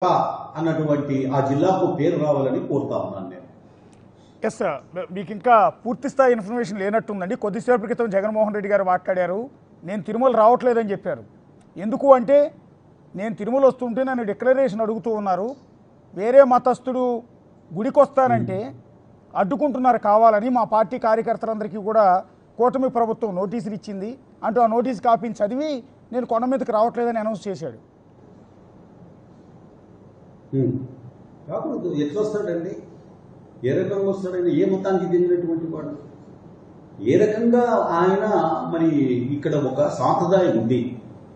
అన్నటువంటి ఆ జిల్లాకు పేరు రావాలని కోరుతా ఉన్నాను నేను. ఎస్ సార్, మీకు ఇంకా పూర్తి స్థాయి ఇన్ఫర్మేషన్ లేనట్టుందండి. కొద్దిసేపటి క్రితం జగన్మోహన్ రెడ్డి గారు మాట్లాడారు, నేను తిరుమల రావట్లేదని చెప్పారు. ఎందుకు అంటే నేను తిరుమల వస్తుంటే నన్ను డిక్లరేషన్ అడుగుతూ ఉన్నారు, వేరే మతస్థుడు గుడికి వస్తానంటే అడ్డుకుంటున్నారు కావాలని. మా పార్టీ కార్యకర్తలందరికీ కూడా కూటమి ప్రభుత్వం నోటీసులు ఇచ్చింది అంటూ ఆ నోటీస్ కాపీని చదివి నేను కొండ మీదకి రావట్లేదని అనౌన్స్ చేశాడు. కాకూడదు, ఎట్లా వస్తాడండి? ఏ రకంగా వస్తాడండి? ఏ మతానికి చెందినటువంటి వాడు? ఏ రకంగా ఆయన మరి ఇక్కడ ఒక సాంప్రదాయం ఉంది,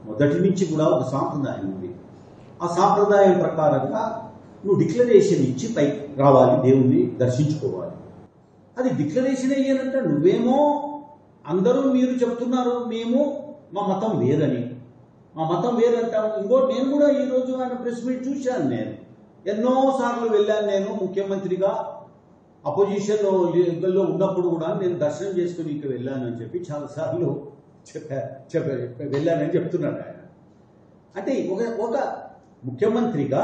మొదటి నుంచి కూడా ఒక సాంప్రదాయం ఉంది. ఆ సాంప్రదాయం ప్రకారంగా నువ్వు డిక్లరేషన్ ఇచ్చి పైకి రావాలి, దేవుణ్ణి దర్శించుకోవాలి. అది డిక్లరేషన్ అయ్యానంట. నువ్వేమో అందరూ మీరు చెప్తున్నారు మేము మా మతం వేరని, మా మతం వేరంటాము. ఇంకోటి, నేను కూడా ఈరోజు ఆయన ప్రెస్ మీట్ చూశాను. నేను ఎన్నోసార్లు వెళ్ళాను. నేను ముఖ్యమంత్రిగా అపోజిషన్లో ఉన్నప్పుడు కూడా నేను దర్శనం చేసుకుని ఇక్కడ వెళ్ళాను అని చెప్పి చాలాసార్లు వెళ్ళానని చెప్తున్నాడు ఆయన. అంటే ఒక ముఖ్యమంత్రిగా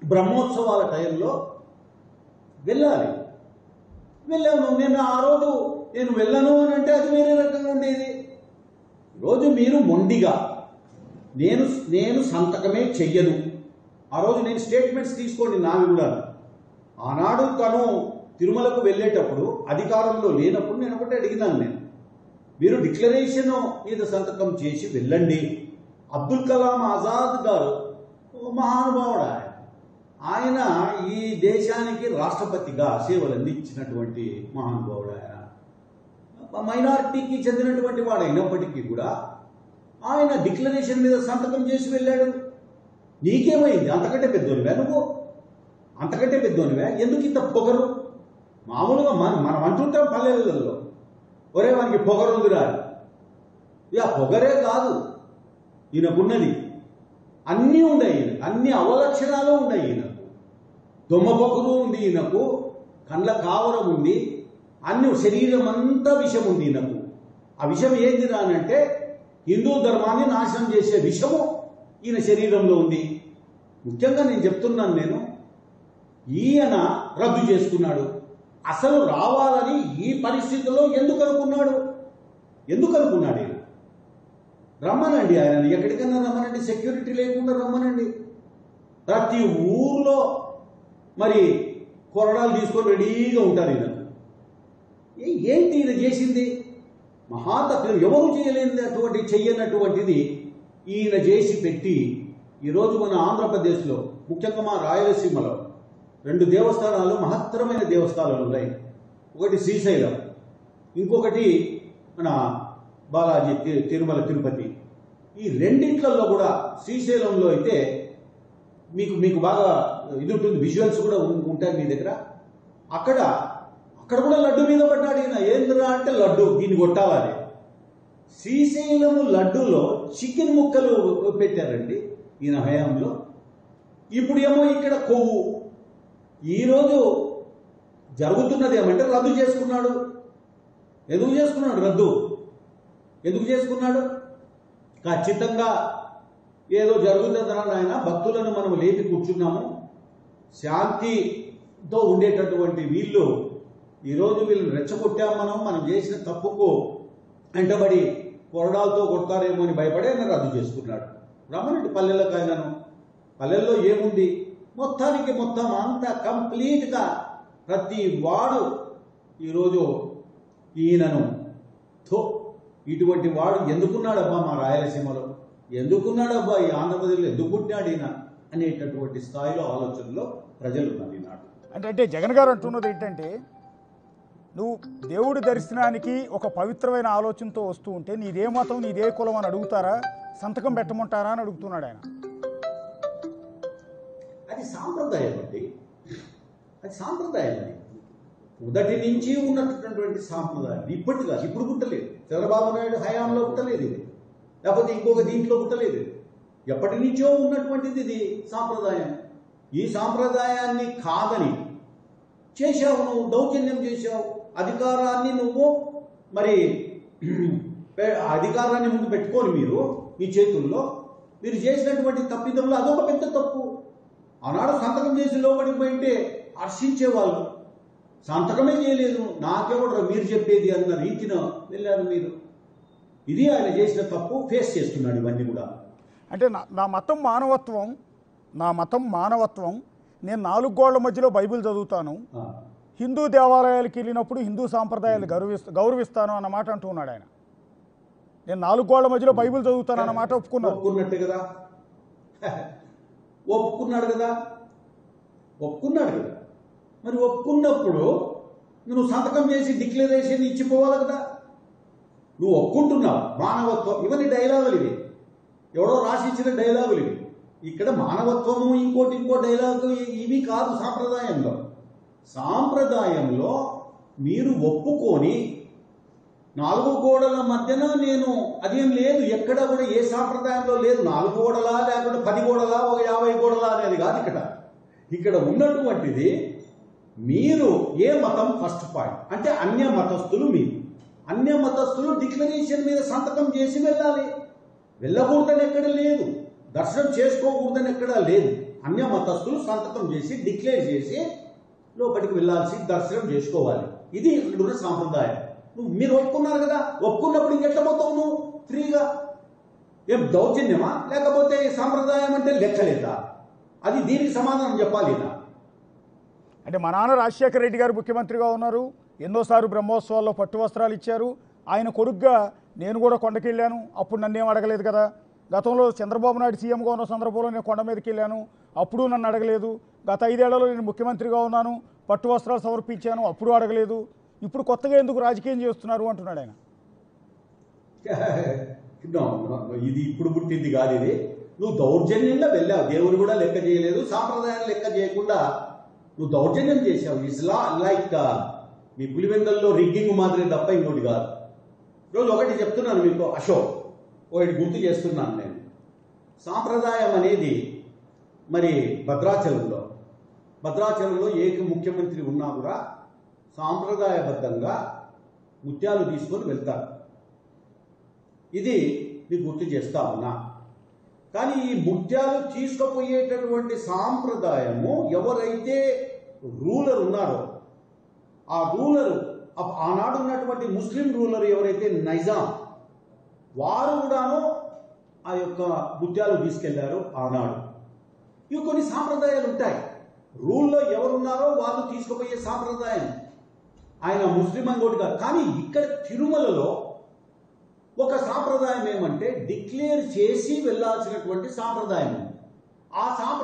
బ్రహ్మోత్సవాల టైంలో వెళ్ళాలి. వెళ్ళాను నేను. ఆ రోజు నేను వెళ్ళను అని అంటే అది వేరే రకంగా ఉండేది. రోజు మీరు మొండిగా నేను సంతకమే చెయ్యను. ఆ రోజు నేను స్టేట్మెంట్స్ తీసుకోండి నావి కూడా. ఆనాడు తను తిరుమలకు వెళ్ళేటప్పుడు అధికారంలో లేనప్పుడు నేను ఒకటి అడిగినాను, మీరు డిక్లరేషన్ మీద సంతకం చేసి వెళ్ళండి. అబ్దుల్ కలాం ఆజాద్ గారు మహానుభావుడు. ఆయన ఈ దేశానికి రాష్ట్రపతిగా సేవలు అందించినటువంటి మహానుభావుడు. ఆయన మైనారిటీకి చెందినటువంటి వాడు అయినప్పటికీ కూడా ఆయన డిక్లరేషన్ మీద సంతకం చేసి వెళ్ళాడు. నీకేమైంది? అంతకంటే పెద్దోనివే నువ్వు? అంతకంటే పెద్దోనివే? ఎందుకు ఇంత పొగరు? మామూలుగా మనం అంటుంటాం పల్లెలలో, ఒరే వానికి పొగరు ఉందిరా. ఇక పొగరే కాదు ఈయనకున్నది, అన్నీ ఉన్నాయి. అన్ని అవలక్షణాలు ఉన్నాయి ఈయనకు. దొమ్మ పొగరు ఉంది ఈయనకు, కండ్ల కావరం ఉంది, అన్ని శరీరం అంతా విషం ఉంది ఈయనకు. ఆ విషం ఏంది రానంటే హిందూ ధర్మాన్ని నాశనం చేసే విషము ఈయన శరీరంలో ఉంది. ముఖ్యంగా నేను చెప్తున్నాను, నేను ఈయన రద్దు చేసుకున్నాడు. అసలు రావాలని ఈ పరిస్థితుల్లో ఎందుకు అనుకున్నాడు? ఈయన రమ్మనండి, ఆయన ఎక్కడికన్నా రమ్మనండి, సెక్యూరిటీ లేకుండా రమ్మనండి. ప్రతి ఊర్లో మరి కొరడాలు తీసుకొని రెడీగా ఉంటారు ఈయన. ఏంటి ఈయన చేసింది? మహాతత్వం ఎవరు చేయలేనిది, అటువంటి చెయ్యనటువంటిది ఈయన చేసి పెట్టి ఈరోజు మన ఆంధ్రప్రదేశ్లో, ముఖ్యంగా మా రాయలసీమలో 2 దేవస్థానాలు, మహత్తరమైన దేవస్థానాలు ఉన్నాయి. ఒకటి శ్రీశైలం, ఇంకొకటి మన బాలాజీ తిరుమల తిరుపతి. ఈ రెండింట్లలో కూడా శ్రీశైలంలో అయితే మీకు బాగా ఇది ఉంటుంది, విజువల్స్ కూడా ఉంటాయి మీ దగ్గర. అక్కడ కూడా లడ్డు మీద పడ్డాడు ఈయన. ఏంద్రా అంటే లడ్డు, దీన్ని కొట్టాలని. శ్రీశైలం లడ్డూలో చికెన్ ముక్కలు పెట్టారండి ఈయన హయాంలో. ఇప్పుడు ఏమో ఇక్కడ కొవ్వు. ఈరోజు జరుగుతున్నది ఏమంటే రద్దు చేసుకున్నాడు. ఎందుకు చేసుకున్నాడు రద్దు? ఎందుకు చేసుకున్నాడు? ఖచ్చితంగా ఏదో జరుగుతుందని ఆయన భక్తులను మనం లేపి కూర్చున్నాము. శాంతితో ఉండేటటువంటి వీళ్ళు ఈరోజు వీళ్ళని రెచ్చగొట్టాము. మనం చేసిన తప్పుకు వెంటబడి కొరడాలతో కొడతారేమో అని భయపడి ఆయన రద్దు చేసుకున్నాడు. రమ్మనండి పల్లెలకు. ఆయనను పల్లెల్లో ఏముంది, మొత్తం అంతా కంప్లీట్గా ప్రతి వాడు ఈరోజు ఈయనను ఇటువంటి వాడు ఎందుకున్నాడబ్బా మా రాయలసీమలో, ఎందుకున్నాడబ్బా ఈ ఆంధ్రప్రదేశ్లో, ఎందుకుంటున్నాడు ఈయన అనేటటువంటి స్థాయిలో ఆలోచనలో ప్రజలు ఉన్నారు ఈనాడు. అంటే జగన్ గారు అంటున్నది ఏంటంటే, నువ్వు దేవుడి దర్శనానికి ఒక పవిత్రమైన ఆలోచనతో వస్తూ ఉంటే నీదే మతం, నీదే కులం అని అడుగుతారా, సంతకం పెట్టమంటారా అని అడుగుతున్నాడు ఆయన. అది సాంప్రదాయం అండి, అది సాంప్రదాయం. అది మొదటి నుంచి ఉన్నటువంటి సాంప్రదాయం. ఇప్పటి కాదు, ఇప్పుడు పుట్టలేదు. చంద్రబాబు నాయుడు హయాంలో పుట్టలేదు ఇది, లేకపోతే ఇంకొక దీంట్లో పుట్టలేదు. ఎప్పటి నుంచో ఉన్నటువంటిది ఇది సాంప్రదాయం. ఈ సాంప్రదాయాన్ని కాదని చేశావు, నువ్వు దౌర్జన్యం చేశావు. అధికారాన్ని నువ్వు మరి అధికారాన్ని ముందు పెట్టుకొని మీరు మీ చేతుల్లో మీరు చేసినటువంటి తప్పిదంలో అదొక పెద్ద తప్పు. ఆనాడు సంతకం చేసి లోపలికి పోయింటే హర్షించేవాళ్ళు. సంతకమే చేయలేదు, నాకెవడరా మీరు చెప్పేది అన్న రీతిన వెళ్ళారు మీరు. ఇది ఆయన చేసిన తప్పు, ఫేస్ చేస్తున్నాడు ఇవన్నీ కూడా. అంటే నా మతం మానవత్వం, నా మతం మానవత్వం. నేను 4 గోళ్ల మధ్యలో బైబిల్ చదువుతాను, హిందూ దేవాలయాలకు వెళ్ళినప్పుడు హిందూ సాంప్రదాయాలు గౌరవిస్తాను అన్న మాట అంటూ ఉన్నాడు ఆయన. నేను 4 గోళ్ల మధ్యలో బైబిల్ చదువుతాను అన్న మాట ఒప్పుకున్నట్టే కదా, ఒప్పుకున్నాడు కదా. మరి ఒప్పుకున్నప్పుడు నువ్వు సంతకం చేసి డిక్లరేషన్ ఇచ్చిపోవాలి కదా. నువ్వు ఒప్పుకుంటున్నావు మానవత్వం. ఇవన్నీ డైలాగులు, ఇవి ఎవడో రాసిచ్చిన డైలాగులు ఇవి. ఇక్కడ మానవత్వము ఇంకో డైలాగు ఇవి కాదు. సాంప్రదాయంలో మీరు ఒప్పుకొని 4 గోడల మధ్యన నేను అదేం లేదు, ఎక్కడ కూడా ఏ సాంప్రదాయంలో లేదు. 4 గోడలా లేకుంటే 10 గోడలా, ఒక 50 గోడలా అనేది కాదు. ఇక్కడ ఉన్నటువంటిది మీరు ఏ మతం, ఫస్ట్ పాయింట్ అంటే అన్య మతస్థులు. మీరు అన్య మతస్థులు డిక్లరేషన్ మీద సంతకం చేసి వెళ్ళాలి. వెళ్ళకూడదని ఎక్కడ లేదు, దర్శనం చేసుకోకూడదని ఎక్కడా లేదు. అన్య మతస్థులు సంతకం చేసి డిక్లేర్ చేసి లోపలికి వెళ్ళాల్సి, దర్శనం చేసుకోవాలి. ఇది ఇక్కడున్న సాంప్రదాయం. మీరు ఒప్పుకున్నారు కదా, ఒప్పుకున్నప్పుడు ఇంకెట్లా పోతావు నువ్వు ఫ్రీగా? ఏం దౌర్జన్యమా, లేకపోతే సాంప్రదాయం అంటే లెక్కలేదా? అది దీనికి సమాధానం చెప్పాలి. అంటే మా నాన్న రాజశేఖర రెడ్డి గారు ముఖ్యమంత్రిగా ఉన్నారు, ఎన్నోసార్లు బ్రహ్మోత్సవాల్లో పట్టు వస్త్రాలు ఇచ్చారు. ఆయన కొడుగ్గా నేను కూడా కొండకి వెళ్ళాను, అప్పుడు నన్నేం అడగలేదు కదా. గతంలో చంద్రబాబు నాయుడు సీఎంగా ఉన్న సందర్భంలో నేను కొండ మీదకి వెళ్ళాను, అప్పుడు నన్ను అడగలేదు. గత 5 ఏళ్లలో నేను ముఖ్యమంత్రిగా ఉన్నాను, పట్టు వస్త్రాలు సమర్పించాను, అప్పుడు అడగలేదు. ఇప్పుడు కొత్తగా ఎందుకు రాజకీయం చేస్తున్నారు అంటున్నాడు ఆయన. ఇది ఇప్పుడు పుట్టింది కాదు. ఇది నువ్వు దౌర్జన్యంగా వెళ్ళావు, దేవుడు కూడా లెక్క చేయలేదు, సాంప్రదాయాన్ని లెక్క చేయకుండా నువ్వు దౌర్జన్యం చేశావు. ఇస్లా లైక్ మీ పులివెందల్లో రిగ్గింగ్ మాదిరి తప్ప ఇంకోటి కాదు. రోజు ఒకటి చెప్తున్నాను మీకు అశోక్, ఒకటి గుర్తు చేస్తున్నాను నేను. సాంప్రదాయం అనేది మరి భద్రాచలంలో ఏ ముఖ్యమంత్రి ఉన్నా కూడా సాంప్రదాయబద్ధంగా ముత్యాలు తీసుకొని వెళ్తారు. ఇది మీకు గుర్తు చేస్తా ఉన్నా. కానీ ఈ ముత్యాలు తీసుకుపోయేటటువంటి సాంప్రదాయము ఎవరైతే రూలర్ ఉన్నారో, ఆ రూలరు ఆనాడు ఉన్నటువంటి ముస్లిం రూలర్ ఎవరైతే నైజాం, వారు కూడాను ఆ యొక్క ముత్యాలు తీసుకెళ్లారు ఆనాడు. ఇవి కొన్ని సాంప్రదాయాలు ఉంటాయి. రూల్లో ఎవరున్నారో వాళ్ళు తీసుకుపోయే సాంప్రదాయం. ఆయన ముస్లిం అంగోటి కాదు. కానీ ఇక్కడ తిరుమలలో ఒక సాంప్రదాయం ఏమంటే డిక్లేర్ చేసి వెళ్లాల్సినటువంటి సాంప్రదాయం. ఆ సాంప్రదాయం